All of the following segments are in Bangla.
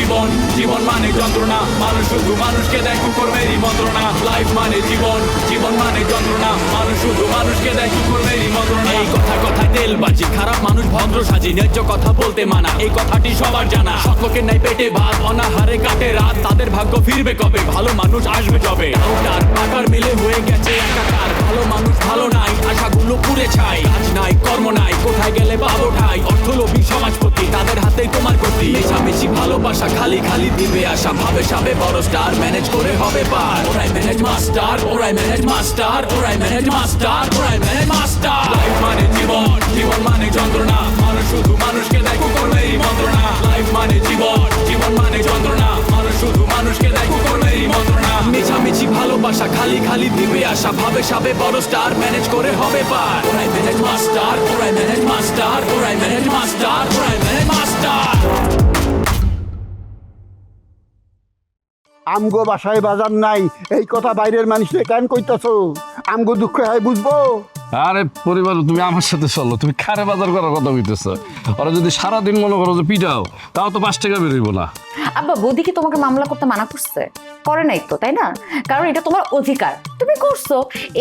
জীবন, জীবন মানে যন্ত্রণা, মানুষ শুধু মানুষকে দেয় কুকর্মেরই মন্ত্রণা। লাইফ মানে জীবন, জীবন মানে যন্ত্রণা, মানুষ শুধু মানুষকে দেয় কুকর্মেরই মন্ত্রণা। এই কথায় তেলবাজি, খারাপ মানুষ ভদ্র সাজি, ন্যায্য কথা বলতে মানা, এই কথাটি সবার জানা। সকলের নাই পেটে ভাত, অনাহারে কাটে রাত, তাদের ভাগ্য ফিরবে কবে, ভালো মানুষ আসবে যবে। ডাউটার পাকার মিলে হয়ে গেছে একাকার, ভালো মানুষ ভালো নাই, আশাগুলো পুড়ে ছাই। কাজ নাই, কর্ম নাই, কোথায় গেলে পাবো ঠাই, অর্থলোভী সমাজপতি, তাদের হাতেই তোমার গতি। মেশামেশি ভালোবাসা, খালি খালি দিবে আশা, ভাবে সাবে বড় স্টার, ম্যানেজ করে হবে পার। ওরাই ম্যানেজ মাস্টার, ওরাই ম্যানেজ মাস্টার, ওরাই ম্যানেজ মাস্টার, ওরাই ম্যানেজ মাস্টার। লাইফ মানে জীবন, জীবন মানে যন্ত্রণা, মানুষ শুধু মানুষকে দেয় কুকর্মেরই মন্ত্রণা। লাইফ মানে জীবন, জীবন মানে যন্ত্রণা, মানুষ শুধু মানুষকে দেয় কুকর্মেরই মন্ত্রণা। মেশামেশি ভালোবাসা, খালি খালি দিবে আশা, ভাবে সাবে বড় স্টার, ম্যানেজ করে হবে পার। ওরাই ম্যানেজ মাস্টার, ওরাই ম্যানেজ মাস্টার, ওরাই ম্যানেজ মাস্টার, ওরাই ম্যানেজ মাস্টার। আমগো বাসায় বাজার নাই, এই কথা বাইরের মানুষে কেন কইতাছো? আমগো দুঃখ হয় বুঝবো। আরে পরিবার, তুমি আমার সাথে চলো, তুমি খারে বাজার করার কথা বলতেছ। ওরা যদি সারাদিন মনে করো যে পিটাও, তাও তো 5 টাকা বেরোইব না। আব্বা, বৌদি কি তোমাকে মামলা করতে মানা করছে? করে নাই তো, তাই না? কারণ এটা তোমার অধিকার, তুমি করছো।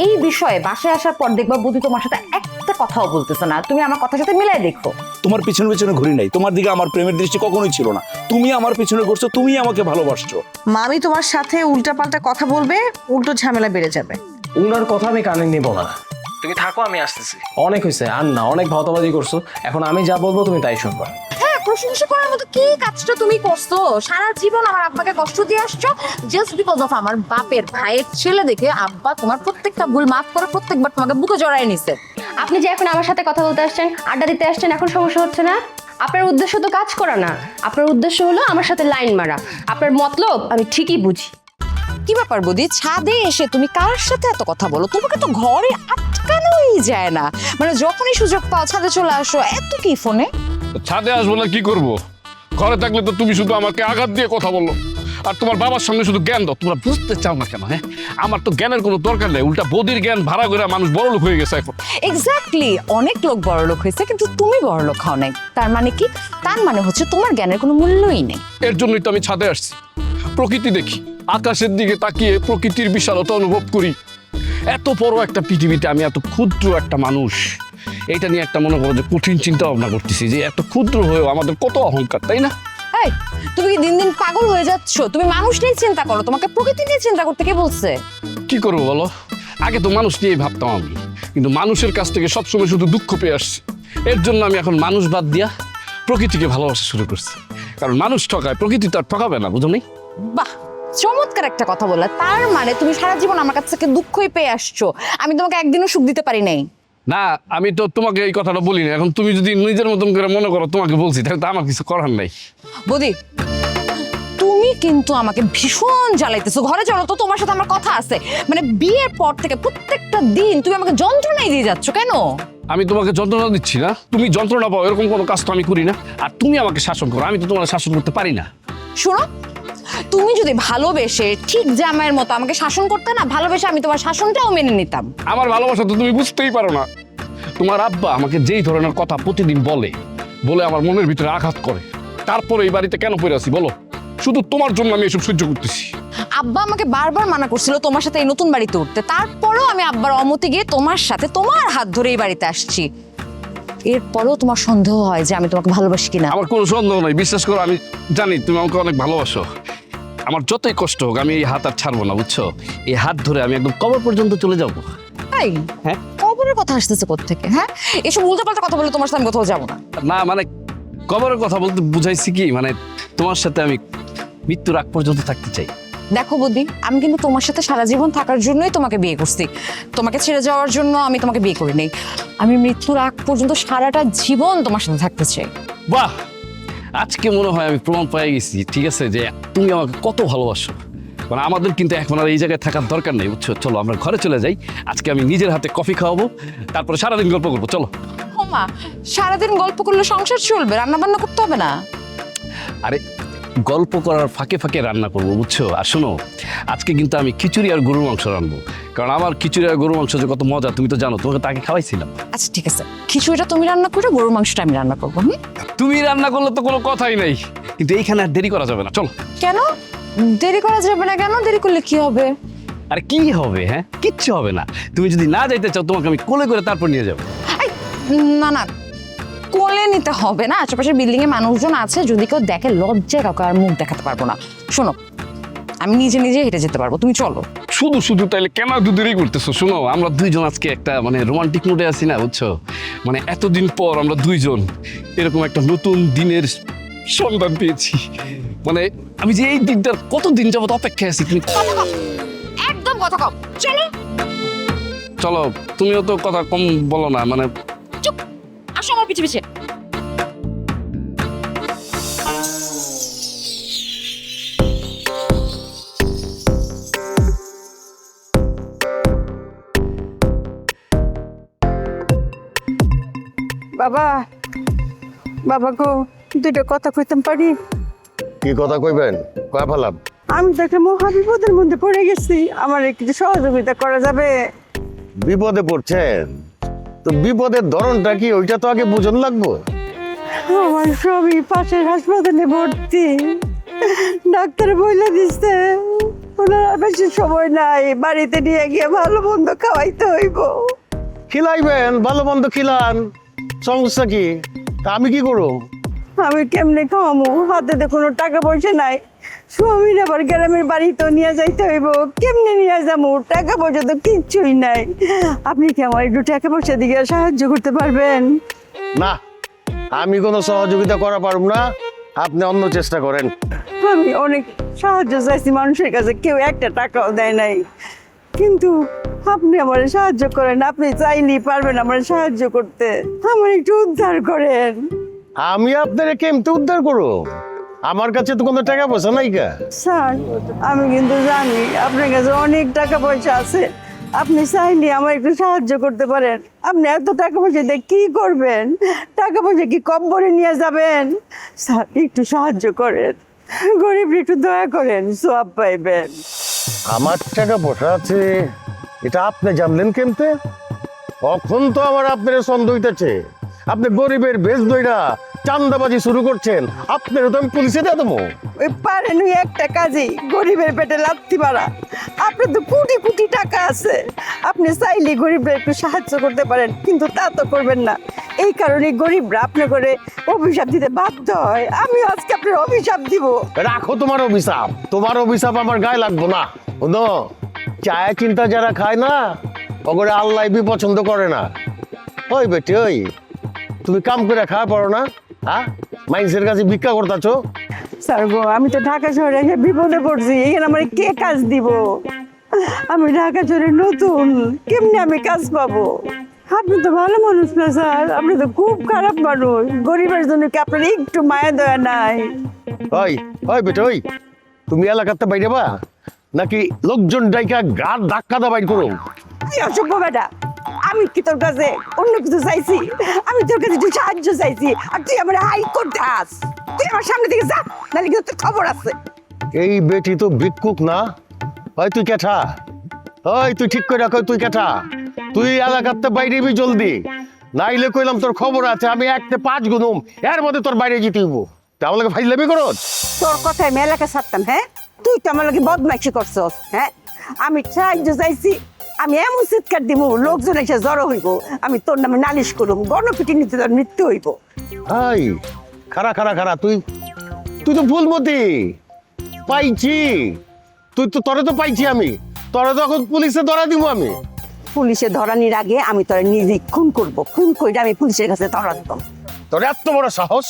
এই বিষয়ে বাসায় আসার পর দেখবা বৌদি তোমার সাথে একটা কথাও বলতেছে না। তুমি আমার কথার সাথে মিলাই দেখো। তোমার পিছনে পিছনে ঘুরি নাই, তোমার দিকে আমার প্রেমের দৃষ্টি কখনোই ছিল না। তুমি আমার পিছনে ঘুরছো, তুমি আমাকে ভালোবাসছো। মামি তোমার সাথে উল্টাপাল্টা কথা বলবে, উল্টো ঝামেলা বেড়ে যাবে। উনার কথা আমি কানে নিব না। তুমি থাকো, আমি আসতেছি। অনেক হয়েছে, আর না, অনেক ভাওতাবাজি করছো। এখন আমি যা বলবো তুমি তাই শুনবা। হ্যাঁ, প্রশংসা করার মতো কি কাজটা তুমি করছো? সারা জীবন আমার আব্বাকে কষ্ট দিয়ে আসছো, জাস্ট বিকজ অফ আমার বাপের ভাইয়ের ছেলে দেখে আব্বা তোমার প্রত্যেকটা ভুল মাফ করে প্রত্যেকবার তোমাকে বুকে জড়ায় নিছে। আপনি যে এখন আমার সাথে কথা বলতে আসছেন, আড্ডা দিতে আসছেন, এখন সমস্যা হচ্ছে না? আপনার উদ্দেশ্য তো কাজ করা না, আপনার উদ্দেশ্য হলো আমার সাথে লাইন মারা। আপনার মতলব আমি ঠিকই বুঝি। কি ব্যাপার বৌদি, ছাদে এসে তুমি কার সাথে এত কথা বলো? তোমাকে তো ঘরে আটকানোই যায় না, মানে যখনই সুযোগ পাও ছাদে চলে আসো। এত কি ফোনে? ছাদে আসবো না কি করব? ঘরে থাকলে তো তুমি শুধু আমাকে আঘাত দিয়ে কথা বলো, আর তোমার বাবার সঙ্গে শুধু জ্ঞান দাও। তোমরা বুঝতে চাও না কেন? হ্যাঁ, আমার তো জ্ঞানের কোনো দরকার নেই, উল্টা বৌদির জ্ঞান ভাড়া করে মানুষ বড় লোক হয়ে গেছে এখন। এক্স্যাক্টলি, অনেক লোক বড় লোক হয়েছে, কিন্তু তুমি বড় লোক হও নাই। তার মানে কি? তার মানে হচ্ছে তোমার জ্ঞানের কোনো মূল্যই নেই। এর জন্যই তো আমি ছাদে আসছি, প্রকৃতি দেখি, আকাশের দিকে তাকিয়ে প্রকৃতির বিশালতা অনুভব করি। এত বড় একটা পৃথিবীতে আমি এত ক্ষুদ্র একটা মানুষ, এইটা নিয়ে একটা মনে করো যে কঠিন চিন্তা ভাবনা করতেছি যে এত ক্ষুদ্র হয়েও আমাদের কত অহংকার, তাই না? এই, তুমি কি দিন দিন পাগল হয়ে যাচ্ছ? তুমি মানুষ নিয়ে চিন্তা করো, তোমাকে প্রকৃতি নিয়ে চিন্তা করতে কে বলছে? কি করবো বলো, আগে তো মানুষ নিয়েই ভাবতাম আমি, কিন্তু মানুষের কাছ থেকে সবসময় শুধু দুঃখ পেয়ে আসছি। এর জন্য আমি এখন মানুষ বাদ দিয়া প্রকৃতিকে ভালোবাসা শুরু করছি। কারণ মানুষ ঠকায়, প্রকৃতি তো আর ঠকাবে না, বুঝো নাই? বাহ, চমৎকার একটা কথা বললে। তার মানে তুমি সারা জীবন আমার কাছ থেকে দুঃখই পেয়ে আসছো, আমি তোমাকে একদিনও সুখ দিতে পারি নাই। না, আমি তো তোমাকে এই কথাটা বলিনি। এখন তুমি যদি নিজের মতন করে মনে করো তোমাকে বলছি, তাহলে তো আমার কিছু করার নাই। বৌদি, তুমি কিন্তু আমাকে ভীষণ জ্বালাইতেছো। ঘরে চলো তো, তোমার সাথে আমার কথা আছে। মানে বিয়ের পর থেকে প্রত্যেকটা দিন তুমি আমাকে যন্ত্রণাই দিয়ে যাচ্ছ কেন? আমি তোমাকে যন্ত্রণা দিচ্ছি না, তুমি যন্ত্রণা পাও এরকম কোনো কাজ তো আমি করি না। আর তুমি আমাকে শাসন করো, আমি তো তোমার শাসন করতে পারি না। শোনো, তুমি যদি ভালোবেসে ঠিক জামাইয়ের মতো আমাকে শাসন করতে না, ভালোবেসে আমি তোমার শাসনটাও মেনে নিতাম। আমার ভালোবাসা তো তুমি বুঝতেই পারো না। তোমার আব্বা আমাকে যেই ধরনের কথা প্রতিদিন বলে আমার মনের ভিতরে আঘাত করে। তারপরে এই বাড়িতে কেন পড়ে আছি বলো? শুধু তোমার জন্য আমি এসব সহ্য করতেছি। আব্বা আমাকে বারবার মানা করছিল তোমার সাথে এই নতুন বাড়িতে উঠতে, তারপরেও আমি আব্বার অমতে গিয়ে তোমার সাথে তোমার হাত ধরে এই বাড়িতে আসছি। এরপরেও তোমার সন্দেহ হয় যে আমি তোমাকে ভালোবাসি কিনা? আমার কোনো সন্দেহ নাই, বিশ্বাস করো, আমি জানি তুমি আমাকে অনেক ভালোবাসো। আমার যতই কষ্ট হোক আমি এই হাত আর ছাড়বো না, বুঝছো? এই হাত ধরে আমি একদম কবর পর্যন্ত চলে যাবো। তাই? হ্যাঁ। কবরের কথা আসতেছে কোত্থেকে? হ্যাঁ, এসব উল্টোপাল্টা কথা বলে তোমার সাথে আমি কোথাও যাবো না। না মানে কবরের কথা বলতে বুঝাইছি কি, মানে তোমার সাথে আমি মৃত্যুর আগ পর্যন্ত থাকতে চাই। দেখো বুদ্ধি, আমি কিন্তু তোমার সাথে সারা জীবন থাকার জন্যই তোমাকে বিয়ে করছি। তোমাকে ছেড়ে যাওয়ার জন্য আমি তোমাকে বিয়ে করি নাই। আমি মৃত্যুর আগ পর্যন্ত সারাটা জীবন তোমার সাথে থাকতে চাই। বাহ, আজকে মনে হয় আমি প্রমাণ পেয়ে গেছি, ঠিক আছে, যে তুমি আমাকে কত ভালোবাসো। মানে আমাদের কিন্তু এখন আর এই জায়গায় থাকার দরকার নেই, বুঝছো? চলো আমরা ঘরে চলে যাই। আজকে আমি নিজের হাতে কফি খাওয়াবো, তারপরে সারাদিন গল্প করবো। চলো। ও মা, সারাদিন গল্প করলে সংসার চলবে? রান্না বান্না করতে হবে না? আরে গল্প করার ফাঁকে ফাঁকে রান্না করবো, বুঝছো? আর শোনো, আজকে কিন্তু আমি খিচুড়ি আর গরুর মাংস রান্নবো, কারণ আমার খিচুড়ি আর গরুর মাংস যে কত মজা তুমি তো জানো, তোমাকে তাকে খাওয়াইছিলাম। আচ্ছা ঠিক আছে, খিচুড়িটা তুমি রান্না করো, গরুর মাংসটা আমি রান্না করবো। তুমি রান্না করলে তো কোনো কথাই নাই, কিন্তু এইখানে আর দেরি করা যাবে না, চলো। কেন দেরি করা যাবে না? কেন দেরি করলে কি হবে? আর কি হবে? হ্যাঁ, কিচ্ছু হবে না। তুমি যদি না যাইতে চাও তোমাকে আমি কোলে করে তারপর নিয়ে যাবো। এই, না না, কোলে নিতে হবে না, আশেপাশে বিল্ডিং এ মানুষজন আছে, যদি কেউ দেখে লজ্জায় কাউকে আর মুখ দেখাতে পারবো না। শোনো, আমি নিজে নিজে হেঁটে যেতে পারবো, তুমি চলো। শুধু শুধু তাইলে কেন দেরি করতেছো? শোনো, আমরা দুইজন আজকে একটা মানে রোমান্টিক মুডে আছি না, বুঝছো? মানে এতদিন পর আমরা দুইজন এরকম একটা নতুন দিনের সন্ধান পেয়েছি। মানে আমি যে এই দিনটার কতদিন যাবত অপেক্ষায় আছি। তুমি একদম কথা কম, চলো। চলো, তুমিও তো কথা কম বলো না, মানে চুপ, আসো আমার পিছে পিছে। বাবা, বাবা গো, দুইটা কথা কইতাম পারি? কি কথা কইবেন? কয়া ফেলাম। আমি তো একটা মহা বিপদের মধ্যে পড়ে গেছি, আমার একটু সহযোগিতা করা যাবে? বিপদে পড়ছেন তো বিপদের ধরনটা কি ওইটা তো আগে বুঝন লাগবো। আমার সবই পাশের হাসপাতালে ভর্তি, ডাক্তার বইলে দিচ্ছে ওনার আর বেশি সময় নাই, বাড়িতে নিয়ে গিয়ে ভালো মন্দ খাওয়াইতে হইব। খিলাইবেন, ভালো মন্দ খিলান, সমস্যা কি? তা আমি কি করব? আমি কেমনে খাওয়ামো? হাতে তো কোনো টাকা পয়সা নাই, স্বামীর আবার গ্রামের বাড়িতেও নিয়ে যাইতে হইব, কেমনে নিয়ে যাবো? টাকা পয়সা তো কিচ্ছুই নাই। আপনি কি আমার একটু টাকা পয়সা দিকে সাহায্য করতে পারবেন? না, আমি কোনো সহযোগিতা করা পারব না, আপনি অন্য চেষ্টা করেন। আমি অনেক সাহায্য চাইছি মানুষের কাছে, কেউ একটা টাকাও দেয় নাই, কিন্তু আপনি আমার সাহায্য করেন। আপনি চাইলেই পারবেন আমার সাহায্য করতে, আমার একটু উদ্ধার করেন। আমি আপনার কেমতে উদ্ধার করব? আমার কাছে তো কোনো টাকা পয়সা নাই কা। স্যার, আমি কিন্তু জানি আপনার কাছে অনেক টাকা পয়সা আছে, আপনি চাইলে আমার একটু সাহায্য করতে পারেন। আপনি এত টাকা পয়সা দিয়ে কি করবেন? টাকা পয়সা কি কব্বরে নিয়ে যাবেন? স্যার, একটু সাহায্য করেন, গরিব একটু দয়া করেন, সওয়াব পাইবেন। আমার টাকা পয়সা আছে এটা আপনি জানলেন কেমতে? এখন তো আমার আপনার সন্দেহ হইতেছে আপনি গরিবের বেশ দইরা চান্দাবাজি শুরু করছেন। আপনারও তো আমি পুলিশে দিয়ে দেবো। ওই পারেন ওই একটা কাজই, গরিবের পেটে লাথি মারা। আপনার তো কোটি কোটি টাকা আছে, আপনি চাইলে গরিবরা একটু সাহায্য করতে পারেন, কিন্তু তা তো করবেন না। এই কারণে গরিবরা আপনি করে অভিশাপ দিতে বাধ্য হয়। আমি আজকে আপনার অভিশাপ দিব। রাখো তোমার অভিশাপ, তোমার অভিশাপ আমার গায়ে লাগবো না। শোনো, চায়া চিন্তা যারা খায় না ওগুলো আল্লাহ বি পছন্দ করে না। ওই বেটি, ওই তুমি কাম করে খাওয়া পারো না? হ্যাঁ, মাইন্সের কাছে ভিক্ষা করতেছো? স্যার গো, আমি তো ঢাকা শহরে এসে বিপদে পড়ছি, এখানে আমার কে কাজ দিব? আমি ঢাকা শহরে নতুন, কেমনে আমি কাজ পাবো? আপনি তো ভালো মানুষ না স্যার, আপনি তো খুব খারাপ মানুষ। গরিবের জন্য কি আপনার একটু মায়া দয়া নাই? ওই ওই বেটি, ওই তুমি এলাকাতে বাইরে বা নাকি লোকজন ডাইকা গার ধাক্কা দা বাইর করো? এই অসভ্য বেটা, আমি কি তোর কাছে অন্য কিছু চাইছি? আমি তোর কাছে একটু সাহায্য চাইছি, আর তুই আমার হাই করতে আস। তুই আমার সামনে থেকে যা, নাহলে কিন্তু তোর খবর আছে। এই বেটি তো ভিক্ষুক না। ওই তুই কেঠা, ওই তুই ঠিক করে রাখ, তুই কেঠা, তুই এলাকাতে বাইরে বি জলদি, নাইলে কইলাম তোর খবর আছে। আমি 1-5 গুনুম, এর মধ্যে তোর বাইরে যেতে হইব। তাহলে ফাইজলামি করো? তোর কথায় আমি এলাকা ছাড়তাম? হ্যাঁ, তুই তো আমার লোকে বদমাইশি করছস। হ্যাঁ, আমি সাহায্য চাইছি, আমি এমন চিৎকার দিব লোকজন এসে জড়ো হইব, আমি তোর নামে নালিশ করুম, গণপিটি নিতে তোর মৃত্যু হইব। হাই, খারা খারা খারা, তুই তুই তো ফুলমতি পাইছি। তুই তো তরে তো পাইছি আমি, তরে তো এখন পুলিশে ধরা দিব আমি। পুলিশে ধরানির আগে আমি তোর নিজে খুন করব, খুন করে আমি পুলিশের কাছে ধরা দিব। তোর এত বড় সাহস,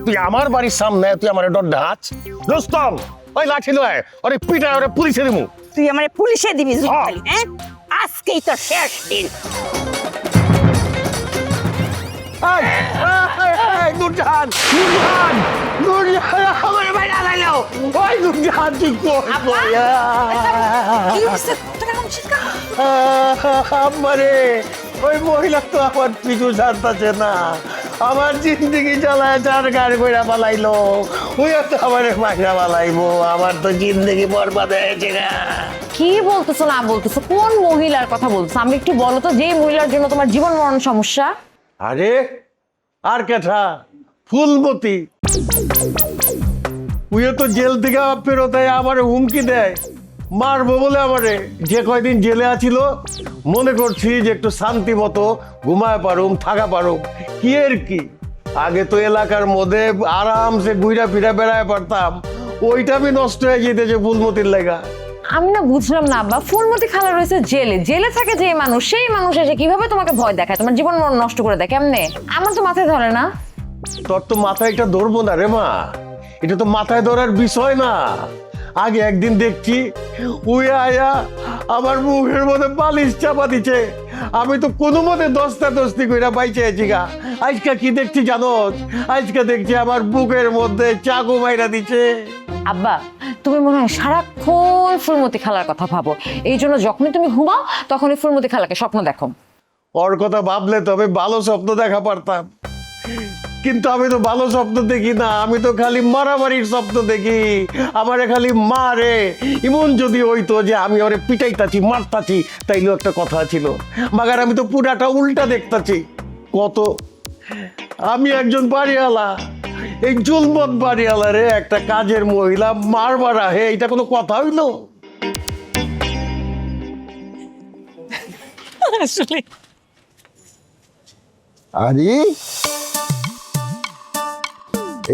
তুই আমার বাড়ির সামনে তুই আমার ডর ডাচ? দোস্তম, ওই লাঠি লয় ওরে পিটা, ওরে পুলিশে দিব। তুই আমার পুলিশে দিবি? হ্যাঁ, আজকেই তোর শেষ দিন। নুরজাহান, নুরজাহান, নুরজাহান, আমার বাইরে আলাইলো। ওই নুরজাহান, তুই কই? আমারে ওই মহিলা তো আমার পিছু ছাড়তেছে না। আমার জিন্দগি চালায় চার গাড়ি কইরা পালাইলো, ওই তো আমার মাইরা পালাইবো, আমার তো জিন্দগি বরবাদ হয়েছে গা। কি বলতেছো না বলতেছো, কোন মহিলার কথা বলছো? আমি একটু বলো তো, যে মহিলার জন্য তোমার জীবন মরণ সমস্যা। আরে আর কেঠা, ফুলমতি। ওই তো জেল থেকে ফেরত আমার হুমকি দেয়, মারবো বলে আমারে। যে কয়দিন জেলে আছিল মনে করছি যে একটু শান্তি মতো ঘুমায় পারুম, থাকা পারুম, কি আর কি। আগে তো এলাকার মধ্যে আরামসে ঘুরা ফিরা বেড়ায় পারতাম, ওইটা আমি নষ্ট হয়ে যেতেছে ফুলমতির লেগা। আমি না বুঝলাম না আব্বা, ফুলমতি খালা রয়েছে জেলে, জেলে থাকে যে মানুষ, সেই মানুষ এসে কিভাবে তোমাকে ভয় দেখায়, তোমার জীবন মরণ নষ্ট করে দেয় কেমনে? আমার তো মাথায় ধরে না। তোর তো মাথায় এটা ধরবো না রে মা, এটা তো মাথায় ধরার বিষয় না। আগে একদিন দেখছি উই আয়া আমার মুখের মধ্যে বালিশ চাপা দিচ্ছে, আমি তো কোনো মতে দস্তা দস্তি কইরা বাইচে আছি গা। আজকে কি দেখছি জানোস? আজকে দেখছি আমার বুকের মধ্যে চাকু মাইরা দিচ্ছে। আব্বা, তুমি মনে হয় সারাক্ষণ ফুলমতি খালার কথা ভাবো, এই জন্য যখনই তুমি ঘুমাও তখনই ফুলমতি খালাকে স্বপ্ন দেখো। ওর কথা ভাবলে তবে ভালো স্বপ্ন দেখা পারতাম, কিন্তু আমি তো ভালো স্বপ্ন দেখি না, আমি তো খালি মারামারির স্বপ্ন দেখি। আমারে খালি মারে। এমন যদি হইতো যে আমি ওরে পিটাইতাছি, মারতাছি, তাইলেও একটা কথা ছিল, মাগার আমি তো পুরাটা উল্টা দেখতাছি। কত আমি একজন বাড়িওয়ালা, এই জুলমত বাড়িওয়ালা রে একটা কাজের মহিলা মারবার আহে, এটা কোনো কথা হইলো? আসলে আরে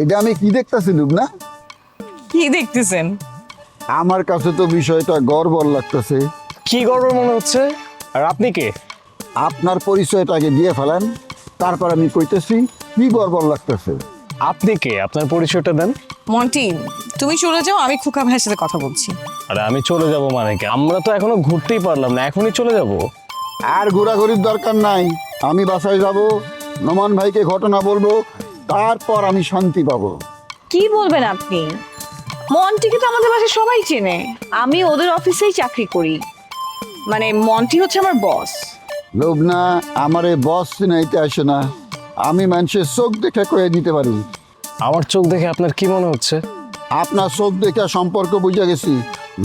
এটা আমি কি দেখতেছি না? কি দেখতেছেন? আমার কাছে তো বিষয়টা গড়বড় লাগতেছে। কি গড়বড় মনে হচ্ছে? আর আপনি কে? আপনার পরিচয়টা আগে দিয়ে ফেলেন, তারপর আমি কইতেছি কি গড়বড় লাগতেছে। আপনি কে? আপনার পরিচয়টা দেন। মন্টি, তুমি চলে যাও, আমি খোকা ভাইয়ের সাথে কথা বলছি। আরে আমি চলে যাব মানে কি? আমরা তো এখনো ঘুরতেই পারলাম না, এখনই চলে যাব? আর ঘোরাঘুরির দরকার নাই, আমি বাসায় যাব, নোমান ভাইকে ঘটনা বলবো, তারপর আমি শান্তি পাবো। কি বলবেন আপনি? মন্টিকে তো আমাদের বাসায় সবাই চেনে, আমি ওদের অফিসেই চাকরি করি, মানে মন্টি হচ্ছে আমার বস। লোভনা আমারে বস চিনাইতে আসে না, আমি মানুষের চোখ দেখে কয়ে দিতে পারি। আমার চোখ দেখে আপনার কি মনে হচ্ছে? আপনার চোখ দেখে সম্পর্ক বুঝে গেছি,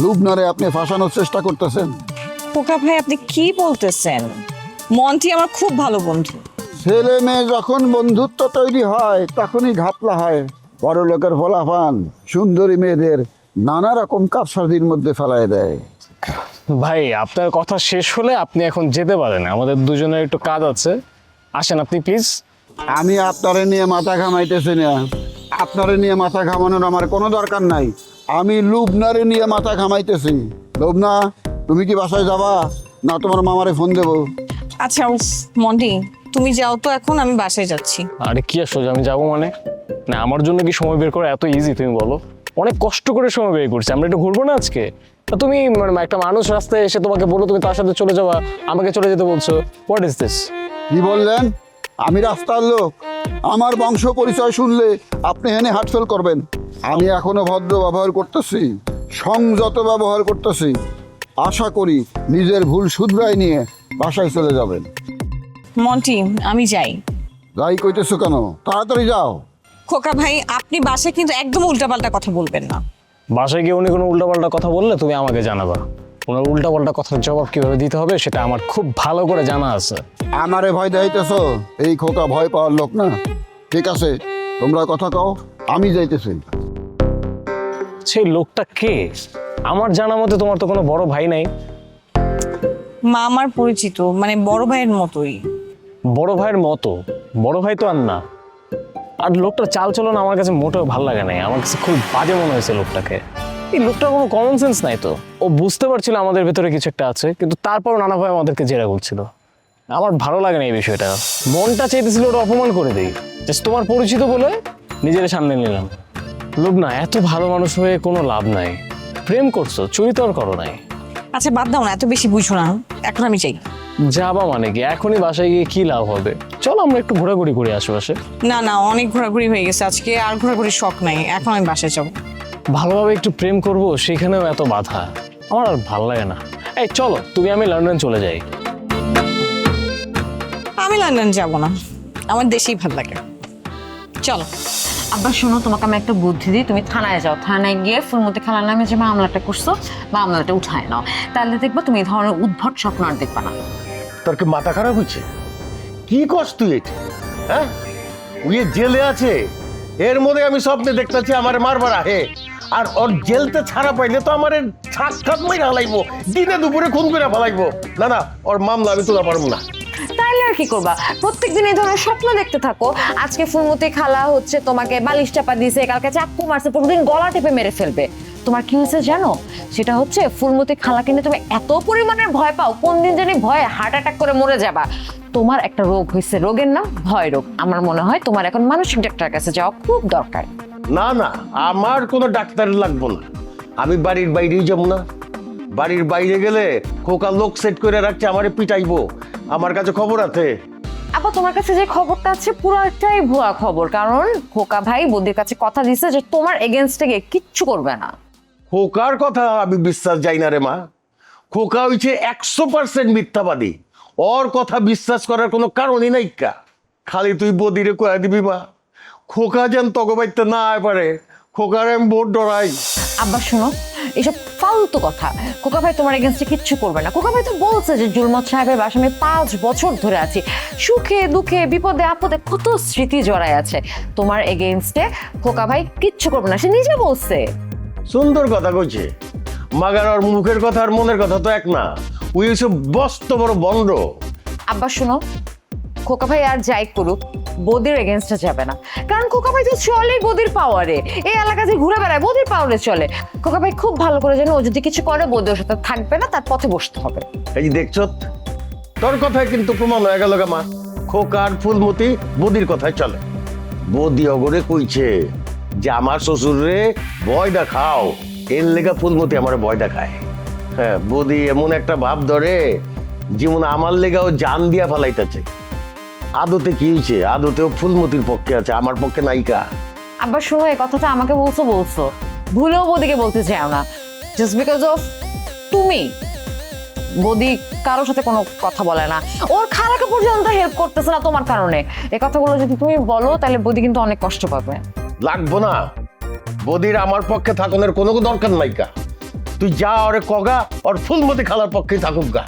লুবনারে আপনি ফাঁসানোর চেষ্টা করতেছেন। খোকা ভাই, আপনি কি বলতেছেন? মন্টি আমার খুব ভালো বন্ধু। ছেলে মেয়ে যখন বন্ধুত্ব তৈরি হয় তখনই ঘাপলা হয়। বড় লোকের ফলাফান সুন্দরী মেয়েদের নানা রকম কারসাজির মধ্যে ফেলায় দেয়। ভাই, আপনার কথা শেষ হলে আপনি এখন যেতে পারেন, আমাদের দুজনের একটু কাজ আছে। আসেন আপনি প্লিজ। আমি আপনারে নিয়ে মাথা ঘামাইতেছি না, আপনারে নিয়ে মাথা ঘামানোর আমার কোনো দরকার নাই। আমি লুবনারে নিয়ে মাথা ঘামাইতেছি। লুবনা, তুমি কি বাসায় যাবা না তোমার মামারে ফোন দেবো? আচ্ছা মন্টি, তুমি যাও তো এখন, আমি বাসায় যাচ্ছি। আরে কি আসলে আমি যাবো মানে? না আমার জন্য কি সময় বের করা এত ইজি? তুমি বলো, অনেক কষ্ট করে সময় বের করছি, আমরা একটু ঘুরবো না আজকে? তা তুমি মানে একটা মানুষ রাস্তায় এসে তোমাকে বলো তুমি তার সাথে চলে যাবা, আমাকে চলে যেতে বলছো, হোয়াট ইজ দিস? কি বললেন? আমি রাস্তার লোক, আমার বংশ পরিচয় শুনলে আপনি এনে হার্টফেল করবেন। আমি এখনো ভদ্র ব্যবহার করতেছি, সংযত ব্যবহার করতেছি। আশা করি নিজের ভুল শুধরাই নিয়ে বাসায় চলে যাবেন। মন্টি, আমি যাই। যাই কইতেছো কেন? তাড়াতাড়ি যাও। খোকা ভাই, আপনি বাসায় কিন্তু একদম উল্টাপাল্টা কথা বলবেন না। বাসায় গিয়ে উনি কোনো উল্টাপাল্টা কথা বললে তুমি আমাকে জানাবা। ওনার উল্টাপাল্টা কথার জবাব কিভাবে দিতে হবে সেটা আমার খুব ভালো করে জানা আছে। আমারে ভয় দেখাইতেছো? এই খোকা ভয় পাওয়ার লোক না। ঠিক আছে, তোমরা কথা কও, আমি যাইতেছি। সেই লোকটা কে? আমার জানা মতে তোমার তো কোনো বড় ভাই নাই। মা আমার পরিচিত, মানে বড় ভাইয়ের মতোই। বড় ভাইয়ের মতো? বড় ভাই তো আর না। আর লোকটার চাল চলন আমার কাছে মোটেও ভালো লাগে নাই, আমার কাছে খুব বাজে মনে হয়েছে লোকটাকে। এই লোকটার কোনো কমন সেন্স নাই তো। ও বুঝতে পারছিল আমাদের ভেতরে কিছু একটা আছে, কিন্তু তারপরও নানাভাবে আমাদেরকে জেরা করছিল। আমার ভালো লাগে না এই বিষয়টা। মনটা চাইতেছিল ওটা অপমান করে দিই, জাস্ট তোমার পরিচিত বলে নিজের সামনে নিলাম। লুবনা, এত ভালো মানুষ হয়ে কোনো লাভ নাই। প্রেম করছো, চুরি তো আর করো নাই। আচ্ছা বাদ দাও না, এত বেশি বুঝো না, এখন আমি চাই। যাবা মানে কি? এখনই বাসায় গিয়ে কি লাভ হবে? চলো আমরা একটু ঘোরাঘুরি করি আশেপাশে। না না, অনেক ঘোরাঘুরি হয়ে গেছে আজকে, আর ঘোরাঘুরির শখ নাই, এখন আমি বাসায় যাবো। ভালোভাবে একটু প্রেম করব, সেখানেও এত বাধা, আমার আর ভালো লাগে না। এই চলো, তুমি আমি লন্ডন চলে যাই। আমি লন্ডন যাব না, আমার দেশেই ভালো লাগে। চলো। আব্বা শোনো, তোমাকে আমি একটা বুদ্ধি দিই, তুমি থানায় যাও, থানায় গিয়ে ফুলমতি খালার নামে যে মামলাটা করছো মামলাটা উঠায় নাও, তাহলে দেখবো তুমি এই ধরনের উদ্ভট স্বপ্ন আর দেখবা না। তোর কি মাথা খারাপ হচ্ছে? কি কষ্ট তুই এটা? হ্যাঁ, ওই জেলে আছে, এর মধ্যে আমি স্বপ্নে দেখতেছি আমার মারবার আহে, আর ওর জেলতে ছাড়া পাইলে তো আমার সাক্ষাৎ মেরে হালাইবো, দিনে দুপুরে খুন করে ফেলাইবো। না না, ওর মামলা আমি তোলা পারবো না। তাইলে আর কি করবা, প্রত্যেকদিন এই ধরনের স্বপ্ন দেখতে থাকো। আজকে ফুলমতি খালা হচ্ছে তোমাকে বালিশ চাপা দিয়েছে, কালকে চাক্কু মারছে, প্রতিদিন গলা টেপে মেরে ফেলবে। তোমার কি হয়েছে জানো? সেটা হচ্ছে ফুলমতি খালাকে নিয়ে তুমি এত পরিমাণের ভয় পাও, কোন দিন জানি ভয়ে হার্ট অ্যাটাক করে মরে যাবা। তোমার একটা রোগ হয়েছে, রোগের নাম ভয় রোগ। আমার মনে হয় তোমার এখন মানসিক ডাক্তারের কাছে যাওয়া খুব দরকার। না না, আমার কোনো ডাক্তার লাগবো না, আমি বাড়ির বাইরেই যাবো না। বাড়ির বাইরে গেলে খোকা লোক সেট করে রাখছে, আমারে পিটাইবো। আমার কাছে খবর আছে। আপা, তোমার কাছে যে খবরটা আছে পুরোটাই ভুয়া খবর, কারণ খোকা ভাই বৌদির কাছে কথা দিছে যে তোমার এগেনস্টে গিয়ে কিচ্ছু করবে না। খোকার কথা আমি বিশ্বাস যাই না রে মা। খোকা হইছে 100% মিথ্যাবাদী, ওর কথা বিশ্বাস করার কোনো কারণই নাই। খালি তুই বদিরে কয়া দিবি মা, খোকা যেন তগবাইতে না আয় পারে, খোকার আমি বহুত ডরাই। আব্বা শোনো, এইসব ফালতু কথা, খোকা ভাই তোমার এগেনস্টে কিচ্ছু করবে না। খোকা ভাই তো বলছে যে জুলমত সাহেবের বাসায় আমি 5 বছর ধরে আছি, সুখে দুঃখে বিপদে আপদে কত স্মৃতি জড়ায় আছে। তোমার এগেনস্টে খোকা ভাই কিচ্ছু করবে না, সে নিজে বলছে। সুন্দর কথা কইছে, মাগার ওর মুখের কথা আর মনের কথা তো এক না। ওই সব বস্ত বড় বন্ড। আব্বা শোনো, খোকা ভাই আর যাই করুক বদির এগেনস্টে যাবে না, কারণ খোকা ভাই তো চলে বদির পাওয়ারে, এই এলাকা যে ঘুরে বেড়ায় বদির পাওয়ারে চলে। খোকা ভাই খুব ভালো করে জানে ও যদি কিছু করে বদি ওর সাথে থাকবে না, তার পথে বসতে হবে। এই যে দেখছ, তোর কথায় কিন্তু প্রমাণ হয়ে গেল মা, খোকার ফুলমতি বদির কথায় চলে। বদি অগরে কইছে যে আমার শ্বশুরে ভয় দেখাও, এর লেগা ফুলমতি আমার ভয় দেখায়। হ্যাঁ, বদি এমন একটা ভাব ধরে যেমন আমার লেগাও জান দিয়া ফেলাইতেছে। আদতে কি হয়েছে? আদতেও ফুলমতির পক্ষে আছে, আমার পক্ষে নায়িকা। আব্বা শোনো, এই কথাটা আমাকে বলছো, ভুলেও বদিকে বলতে চাও না। জাস্ট বিকজ অফ তুমি, বদি কারোর সাথে কোনো কথা বলে না, ওর খালাকে পর্যন্ত হেল্প করতেছে না তোমার কারণে। এই কথাগুলো যদি তুমি বলো তাহলে বদি কিন্তু অনেক কষ্ট পাবে। লাগবো না, বদির আমার পক্ষে থাকনের কোনো দরকার নাইকা। তুই যা ওরে কগা, ওর ফুলমতি খালার পক্ষে থাকুক গা।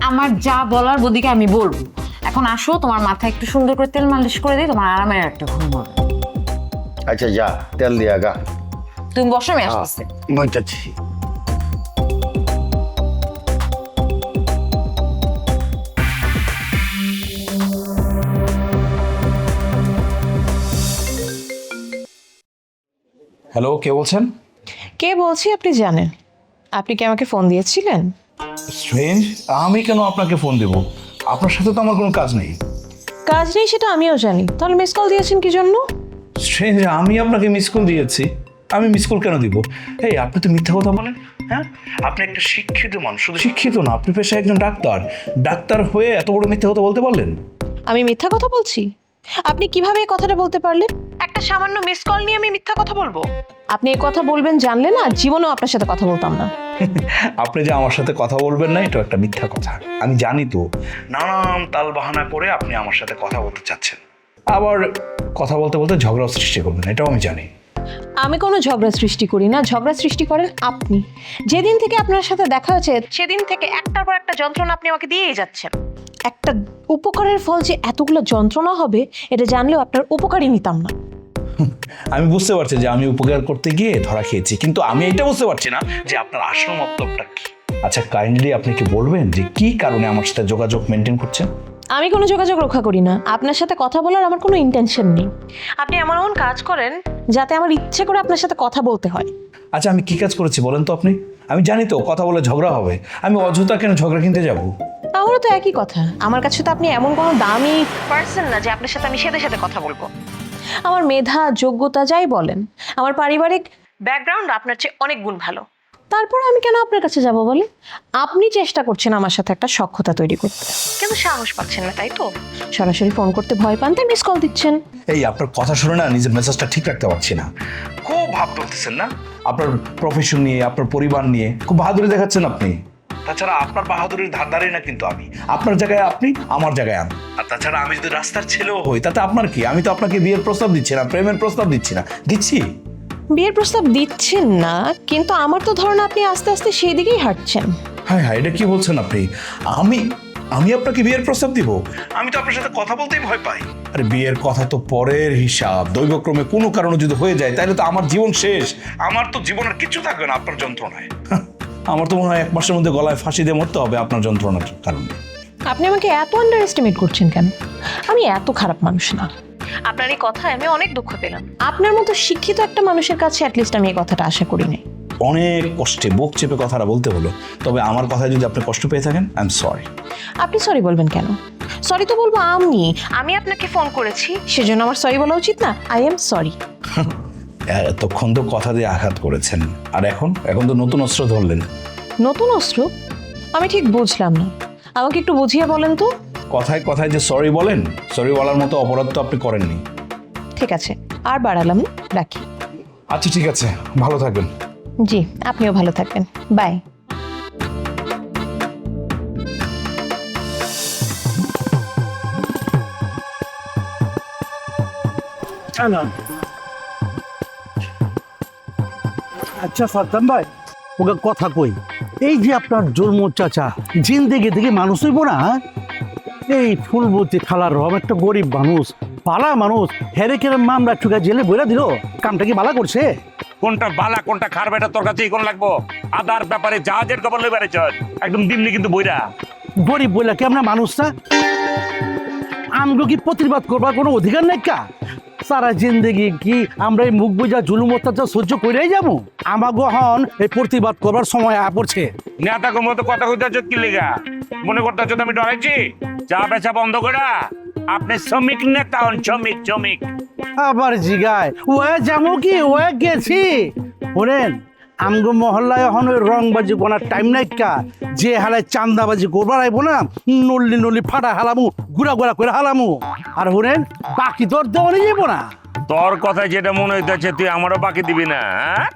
আমার যা বলার বদিকে আমি বলবো। এখন আসো, তোমার মাথায় একটু সুন্দর করে তেল মালিশ করে দিই, তোমার আরামের একটা ঘুম হবে। আচ্ছা যা, তেল দিয়া গা। তুমি বসো, আমি আসতেছি। বইটাছি। হ্যালো, কে বলছেন? কে বলছি আপনি জানেন? আপনি কি আমাকে ফোন দিয়েছিলেন? স্ট্রেঞ্জ, আমি কেন আপনাকে ফোন দেব? আপনার সাথে তো আমার কোনো কাজ নেই। কাজ নেই সেটা আমিও জানি, তাহলে মিস কল দিয়েছেন কি জন্য? স্ট্রেঞ্জ, আমি আপনাকে মিস কল দিয়েছি? আমি মিস কল কেন দিব? এই, আপনি তো মিথ্যা কথা বলেন। হ্যাঁ, আপনি একটা শিক্ষিত মানুষ, শুধু শিক্ষিত না, আপনি পেশায় একজন ডাক্তার। ডাক্তার হয়ে এত বড় মিথ্যা কথা বলতে পারলেন? আমি মিথ্যা কথা বলছি? আপনি কিভাবে এই কথাটা বলতে পারলেন? একটা সামান্য মিস কল নিয়ে আমি মিথ্যা কথা বলবো? আপনি এই কথা বলবেন জানলে না জীবনেও আপনার সাথে কথা বলতাম না। আপনি যে আমার সাথে কথা বলবেন না, এটা একটা মিথ্যা কথা। আমি জানি তো, নানান তাল বাহানা করে আপনি আমার সাথে কথা বলতে চাচ্ছেন, আবার কথা বলতে বলতে ঝগড়া সৃষ্টি করবেন, এটাও আমি জানি। আমি কোনো ঝগড়া সৃষ্টি করি না, ঝগড়া সৃষ্টি করেন আপনি। যেদিন থেকে আপনার সাথে দেখা হয়েছে সেদিন থেকে একটার পর একটা যন্ত্রণা আপনি আমাকে দিয়েই যাচ্ছেন। একটা উপকারের ফল যে এতগুলো যন্ত্রণা হবে এটা জানলেও আপনার উপকারই নিতাম না। আমি বুঝতে পারছি যে আমি উপকার করতে গিয়ে ধরা খেয়েছি, কিন্তু আমি এটা বুঝতে পারছি না যে আপনার আসল মতলবটা কি। আচ্ছা, কাইন্ডলি আপনি কি বলবেন যে কি কারণে আমার সাথে যোগাযোগ মেনটেন করছেন? আমি কোনো যোগাযোগ রক্ষা করি না, আপনার সাথে কথা বলার আমার কোনো ইন্টেনশন নেই। আপনি এমন এমন কাজ করেন যাতে আমার ইচ্ছে করে আপনার সাথে কথা বলতে হয়। আচ্ছা, আমি কি কাজ করেছি বলেন তো আপনি? আমি জানি তো কথা বলে ঝগড়া হবে, আমি অযথা কেন ঝগড়া কিনতে যাব? আমারও তো একই কথা। আমার কাছে তো আপনি এমন কোনো দামি পার্সন না যে আপনার সাথে আমি সাথে সাথে কথা বলবো। আমার মেধা যোগ্যতা যাই বলেন, আমার পারিবারিক ব্যাকগ্রাউন্ড আপনার চেয়ে অনেক গুণ ভালো, তারপর আমি কেন আপনার কাছে যাব বলে? আপনি চেষ্টা করছেন আমার সাথে একটা সখ্যতা তৈরি করতে, কিন্তু সাহস পাচ্ছেন না, তাই তো? সরাসরি ফোন করতে ভয় পান তাই মিস কল দিচ্ছেন। এই, আপনার কথা শুনে না নিজের মেজাজটা ঠিক রাখতে পারছি না। খুব ভাব তুলতেছেন না আপনার প্রফেশন নিয়ে, আপনার পরিবার নিয়ে, খুব বাহাদুরি দেখাচ্ছেন আপনি। তাছাড়া আপনার বাহাদুরের ধারধারি না কিন্তু আমি। আপনার জায়গায় আপনি, আমার জায়গায় আমি। আর তাছাড়া আমি যদি রাস্তার ছেলেও হই তাতে আপনার কি? আমি তো আপনাকে বিয়ের প্রস্তাব দিচ্ছি না, প্রেমের প্রস্তাব দিচ্ছি না। দিচ্ছি? বিয়ের প্রস্তাব দিচ্ছেন না, কিন্তু আমার তো ধারণা আপনি আস্তে আস্তে সেই দিকেই হাঁটছেন। হ্যাঁ হ্যাঁ, এটা কি বলছেন আপনি? আমি আপনাকে বিয়ের প্রস্তাব দিব? আমি তো আপনার সাথে কথা বলতেই ভয় পাই। আরে বিয়ের কথা তো পরের হিসাব। দৈবক্রমে কোনো কারণে যদি হয়ে যায় তাহলে তো আমার জীবন শেষ। আমার তো জীবনের কিছু থাকবে না আপনার যন্ত্রণায়। আমার তো মনে হয় 1 মাসের মধ্যে গলায় ফাঁসি দিয়ে মরতে হবে আপনার যন্ত্রণার কারণে। আপনি আমাকে এত আন্ডার এস্টিমেট করছেন কেন? আমি এত খারাপ মানুষ না। আপনার এই কথায় আমি অনেক দুঃখ পেলাম। আপনার মতো শিক্ষিত একটা মানুষের কাছে অ্যাটলিস্ট আমি এই কথাটা আশা করি নাই। অনেক কষ্টে বুক চেপে কথাটা বলতে হলো, তবে আমার কথায় যদি আপনি কষ্ট পেয়ে থাকেন, আই এম সরি। আপনি সরি বলবেন কেন? সরি তো বলবো আমি আপনাকে ফোন করেছি, সেজন্য আমার সরি বলা উচিত না? I am sorry. এতক্ষণ তো কথা দিয়ে আঘাত করেছেন, আর এখন তো নতুন অস্ত্র ধরলেন। নতুন অস্ত্র? আমি ঠিক বুঝলাম না, আমাকে একটু বুঝিয়ে বলেন তো। কথায় কথায় যে সরি বলেন, সরি বলার মতো অপরাধ তো আপনি করেননি। ঠিক আছে, আর বাড়ালাম না, রাখি। আচ্ছা ঠিক আছে, ভালো থাকবেন। জি, আপনিও ভালো থাকবেন, বাই। আচ্ছা সাদ্দাম ভাই, ওকে কথা কই, এই যে আপনার জন্ম চাচা জিন্দেগি থেকে মানুষ হইব না? এই ফুলবতী খালার রম একটা গরিব মানুষ, পালা মানুষ, হেরে কেন মামলা ঠুকা জেলে বইরা দিল? কামটা কি বালা করছে? কোনটা বালা কোনটা খারাপ এটা তোর কাছে কোন লাগবো? আদার ব্যাপারে জাহাজের খবর লইবারে চল, একদম দিমনি কিন্তু বইরা। গরিব বইলা কি আমরা মানুষ না? আমগো কি প্রতিবাদ করবার কোনো অধিকার নাই কা? সারা জিন্দেগি কি আমরা এই মুখ বুঝা জুলুম অত্যাচার সহ্য করেই যাবো? আমাগো হন এই প্রতিবাদ করবার সময় পড়ছে। নেতা মতো কথা কইতাছ কি লিগা? মনে করতেছ আমি ডরাইছি? চা বেচা বন্ধ করা। আপনি শ্রমিক নেতা হন, শ্রমিক। আবার জিগায় ওয়ে যাবো কি ওয়ে গেছি? শোনেন, আমগো মহল্লায় এখন ওই রংবাজি কোনার টাইম নাই কা। যে হালায় চান্দাবাজি করবার আইবো না, নল্লি ফাটা হালামু, গুড়া করে হালামু। আর শোনেন, বাকি তোর দেওয়া যাবো না। তোর কথা যেটা মনে হইতেছে তুই আমারও বাকি দিবি না, হ্যাঁ?